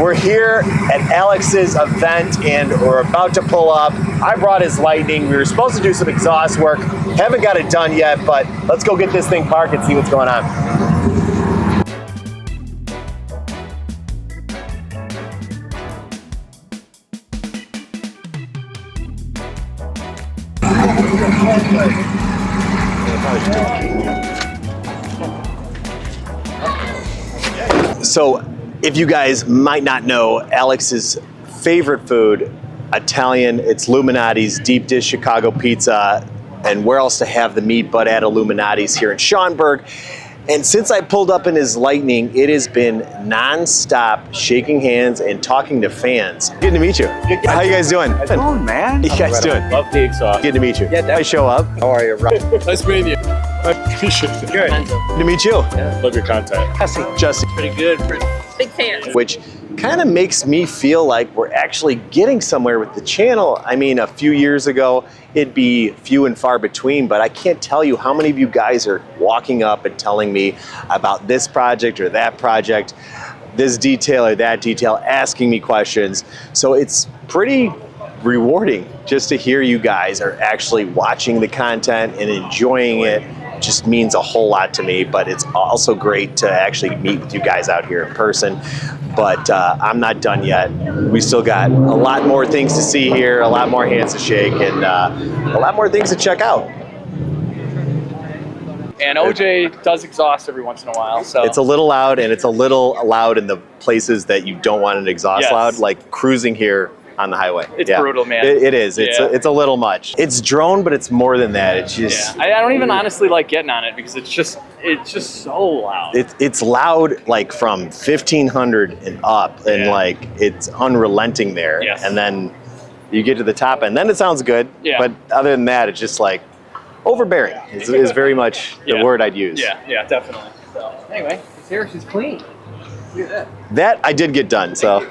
We're here at Alex's event and we're about to pull up. I brought his Lightning. We were supposed to do some exhaust work. Haven't got it done yet, but let's go get this thing parked and see what's going on. So, if you guys might not know, Alex's favorite food, Italian, it's Illuminati's deep dish Chicago pizza, and where else to have the meat but at Illuminati's here in Schaumburg. And since I pulled up in his Lightning, it has been non-stop shaking hands and talking to fans. Good to meet you. How you guys doing? How's it going, man? You guys doing? Love the exhaust. Good to meet you. Yeah, I show up. How are you, Rob? Nice meeting you. I appreciate it. Good. Good to meet you. Yeah. Love your content. Jesse. Pretty good. Big fan. Which kind of makes me feel like we're actually getting somewhere with the channel. I mean, a few years ago, it'd be few and far between, but I can't tell you how many of you guys are walking up and telling me about this project or that project, this detail or that detail, asking me questions. So it's pretty rewarding just to hear you guys are actually watching the content and enjoying it. It just means a whole lot to me, but it's also great to actually meet with you guys out here in person. But I'm not done yet. We still got a lot more things to see here, a lot more hands to shake, and a lot more things to check out. And OJ does exhaust every once in a while, so it's a little loud, and it's a little loud in the places that you don't want an exhaust loud, like cruising here on the highway. It's brutal, man. It is. It's a little much. It's drone, but it's more than that. It's just. I don't even honestly like getting on it because it's just so loud. It's loud, like from 1500 and up, and like it's unrelenting there. Yes. And then you get to the top, and then it sounds good. Yeah. But other than that, it's just like overbearing. Is very much the word I'd use. Yeah, definitely. So anyway, his hair is clean. Look at that. That I did get done. So.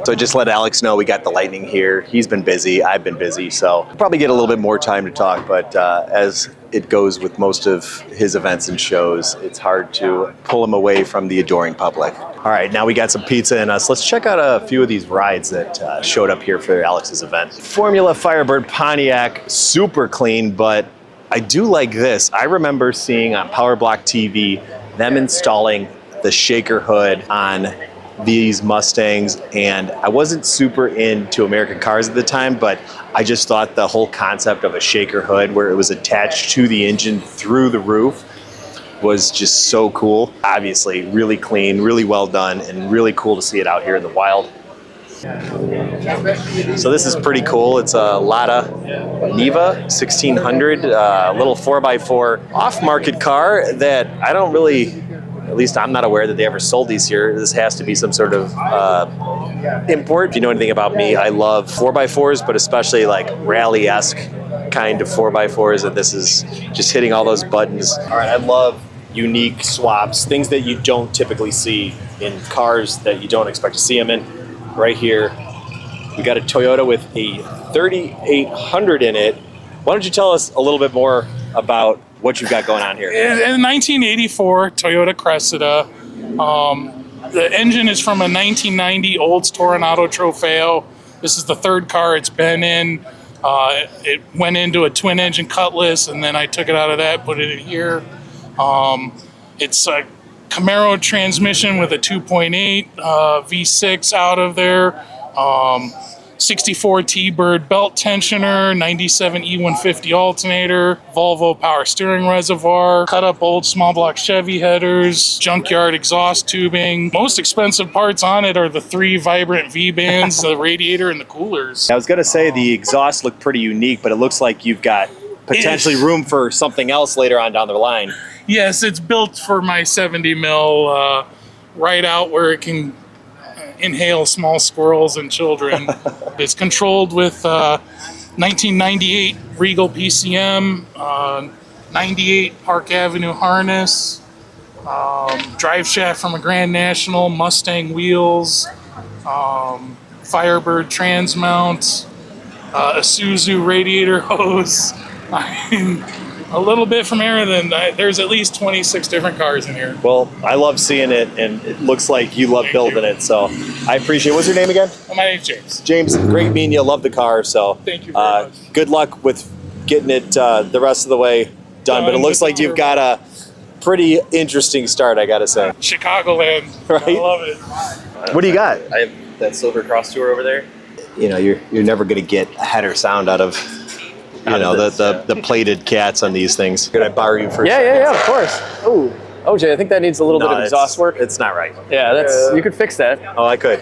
So just let Alex know we got the Lightning here. He's been busy, I've been busy, so we'll probably get a little bit more time to talk, but as it goes with most of his events and shows, it's hard to pull him away from the adoring public. All right, now we got some pizza in us. Let's check out a few of these rides that showed up here for Alex's event. Formula Firebird Pontiac, super clean, but I do like this. I remember seeing on Powerblock TV them installing the shaker hood on these Mustangs, and I wasn't super into American cars at the time, but I just thought the whole concept of a shaker hood where it was attached to the engine through the roof was just so cool. Obviously really clean, really well done, and really cool to see it out here in the wild. So this is pretty cool. It's a Lada Niva 1600, little 4x4 off-market car that I don't really, at least I'm not aware that they ever sold these here. This has to be some sort of import. If you know anything about me, I love 4x4s, but especially like rally-esque kind of 4x4s, and this is just hitting all those buttons. All right, I love unique swaps, things that you don't typically see in cars that you don't expect to see them in. Right here, we got a Toyota with a 3800 in it. Why don't you tell us a little bit more about what you've got going on here? In 1984 Toyota Cressida. The engine is from a 1990 Olds Toronado Trofeo. This is the third car it's been in. It went into a twin engine Cutlass, and then I took it out of that, put it in here. It's a Camaro transmission with a 2.8 V6 out of there. 64 T-Bird belt tensioner, 97 E150 alternator, Volvo power steering reservoir, cut up old small block Chevy headers, junkyard exhaust tubing. Most expensive parts on it are the 3 vibrant V-bands, the radiator, and the coolers. I was going to say the exhaust looked pretty unique, but it looks like you've got potentially room for something else later on down the line. Yes, it's built for my 70 mil right out where it can inhale small squirrels and children. It's controlled with 1998 Regal PCM, 98 Park Avenue harness, drive shaft from a Grand National, Mustang wheels, Firebird trans mount, a Isuzu radiator hose. a little bit from here, then there's at least 26 different cars in here. Well, I love seeing it, and it looks like you love building it, so I appreciate it. What's your name again? My name's James. James, great meeting you. Love the car, so Thank you very much. good luck with getting it the rest of the way done. But it looks like you've got a pretty interesting start, I gotta say. Chicagoland. Right? I love it. What do you got? I have that silver cross tour over there. You know, you're never gonna get a header sound out of the plated cats on these things. Could I borrow you for a second? Yeah, of course. Oh, OJ, I think that needs a little bit of exhaust work. It's not right. Yeah, that's you could fix that. Oh, I could.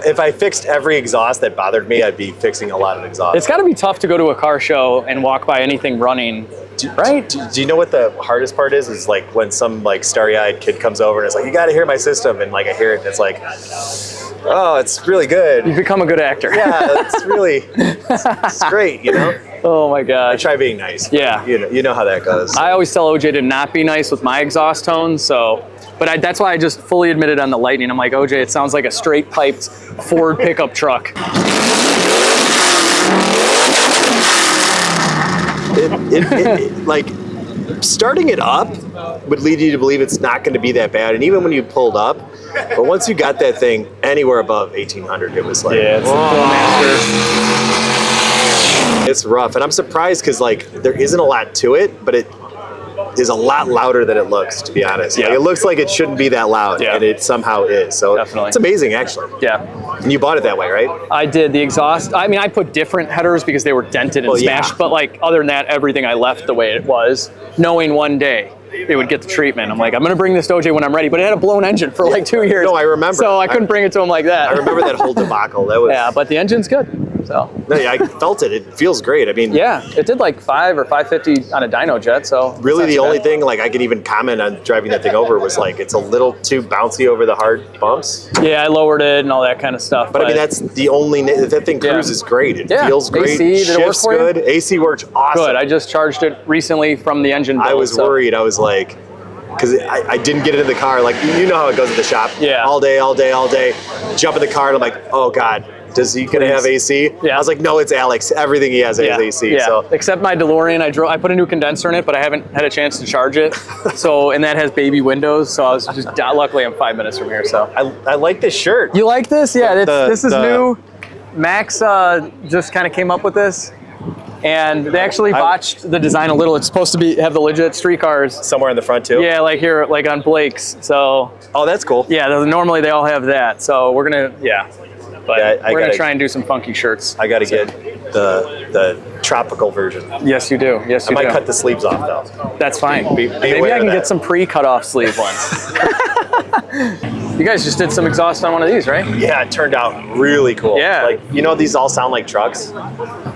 if I fixed every exhaust that bothered me, I'd be fixing a lot of exhaust. It's got to be tough to go to a car show and walk by anything running, right? Do you know what the hardest part is? Is like when some like starry-eyed kid comes over and is like, "You got to hear my system," and like I hear it, and it's like, "Oh, it's really good." You've become a good actor. Yeah, it's great, you know. Oh my I gosh. try being nice. Yeah. You know how that goes. I always tell OJ to not be nice with my exhaust tones, so. But that's why I just fully admitted on the Lightning. I'm like, OJ, it sounds like a straight piped Ford pickup truck. Like starting it up would lead you to believe it's not going to be that bad, and even when you pulled up, but once you got that thing anywhere above 1800, it was like, Yeah, it's it's rough. And I'm surprised because like there isn't a lot to it, but it is a lot louder than it looks, to be honest. Yeah. Like, it looks like it shouldn't be that loud, Yeah. and it somehow is. So Definitely. it's amazing, actually. Yeah. And you bought it that way, right? I did the exhaust. I mean, I put different headers because they were dented and Well, yeah. smashed. But like other than that, everything I left the way it was, knowing one day it would get the treatment. I'm like, I'm gonna bring this to OJ when I'm ready. But it had a blown engine for like 2 years. No, I remember. So I couldn't bring it to him like that. I remember that whole debacle. That was Yeah, but the engine's good. So no, yeah, I felt it. It feels great. I mean, yeah, it did like 5 or 550 on a dyno jet. So really it's the not too only bad. thing like I could even comment on driving that thing over was like it's a little too bouncy over the hard bumps. Yeah, I lowered it and all that kind of stuff. But I mean, that's the only that thing Yeah. cruises great. It Yeah. feels great. AC, did it work Shifts for you? good. AC worked awesome. good. I just charged it recently from the engine build. I was so- worried. I was like, because I didn't get it in the car. Like you know how it goes at the shop. Yeah. All day. Jump in the car and I'm like, oh God, does he gonna have AC? Yeah. I was like, no, it's Alex. Everything he has is AC. Yeah. So Except my DeLorean, I put a new condenser in it, but I haven't had a chance to charge it. So, and that has baby windows. So I was just, luckily I'm 5 minutes from here. So I like this shirt. you like this? Yeah, this is the- new. Max just kind of came up with this. And they actually botched the design a little. It's supposed to have the legit street cars. Somewhere in the front too. Yeah, like here, like on Blake's. So Oh, that's cool. yeah, normally they all have that. So we're gonna, but Yeah, I we're gonna gotta- try and do some funky shirts. I got to get the tropical version. Yes, you do. Yes, I you might do. cut the sleeves off though. That's fine. Be Maybe aware I can of get that. some pre-cut off sleeve ones. You guys just did some exhaust on one of these, right? Yeah, it turned out really cool. Yeah. Like you know, these all sound like trucks.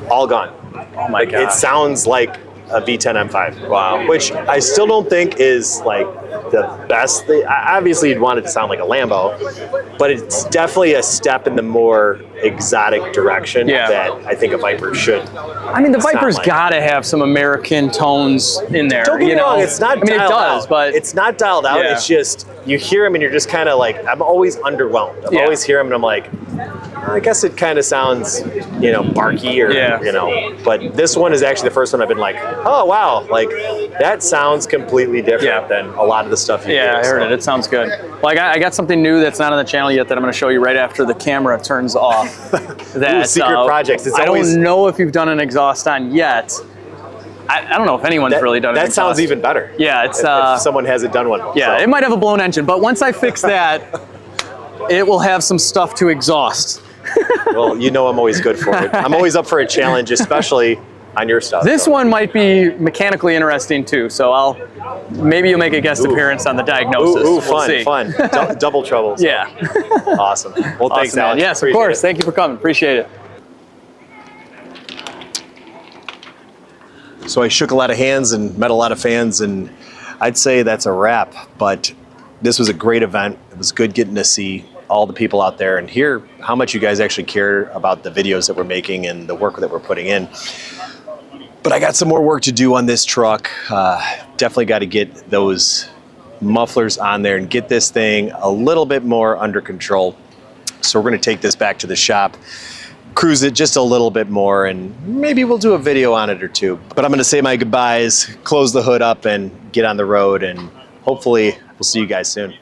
All gone. Oh my god. It sounds like a V10 M5. Wow. Which I still don't think is like the best thing. Obviously, you'd want it to sound like a Lambo, but it's definitely a step in the more exotic direction Yeah. that I think a Viper should. I mean, the sound Viper's like. gotta have some American tones in there. Don't get me you know? wrong, it's not I mean, dialed it does, out. but It's not dialed out. Yeah. It's just, you hear them and you're just kind of like, I'm always underwhelmed. I Yeah. always hear them and I'm like, I guess it kind of sounds, barky or, Yeah. But this one is actually the first one I've been like, oh, wow. Like, that sounds completely different Yeah. than a lot of the stuff you yeah, do. I heard it. It sounds good. Well, I got something new that's not on the channel yet that I'm going to show you right after the camera turns off. That secret projects. It's I always- don't know if you've done an exhaust on yet. I don't know if anyone's really done an That exhaust. sounds even better. Yeah, it's if someone hasn't done one. yeah, So. it might have a blown engine, but once I fix that, it will have some stuff to exhaust. Well, I'm always good for it. I'm always up for a challenge, especially on your stuff. This so. one might be mechanically interesting too, so maybe you'll make a guest appearance on the diagnosis. Ooh, We'll fun, see. fun. Double trouble. So. Yeah. Awesome. Well, thanks, Awesome, man. Alex. Yes, of Appreciate course. it. Thank you for coming. Appreciate it. So I shook a lot of hands and met a lot of fans, and I'd say that's a wrap. But this was a great event. It was good getting to see all the people out there and hear how much you guys actually care about the videos that we're making and the work that we're putting in. But I got some more work to do on this truck. Definitely got to get those mufflers on there and get this thing a little bit more under control. So we're going to take this back to the shop, cruise it just a little bit more, and maybe we'll do a video on it or two. But I'm going to say my goodbyes, close the hood up, and get on the road, and hopefully we'll see you guys soon.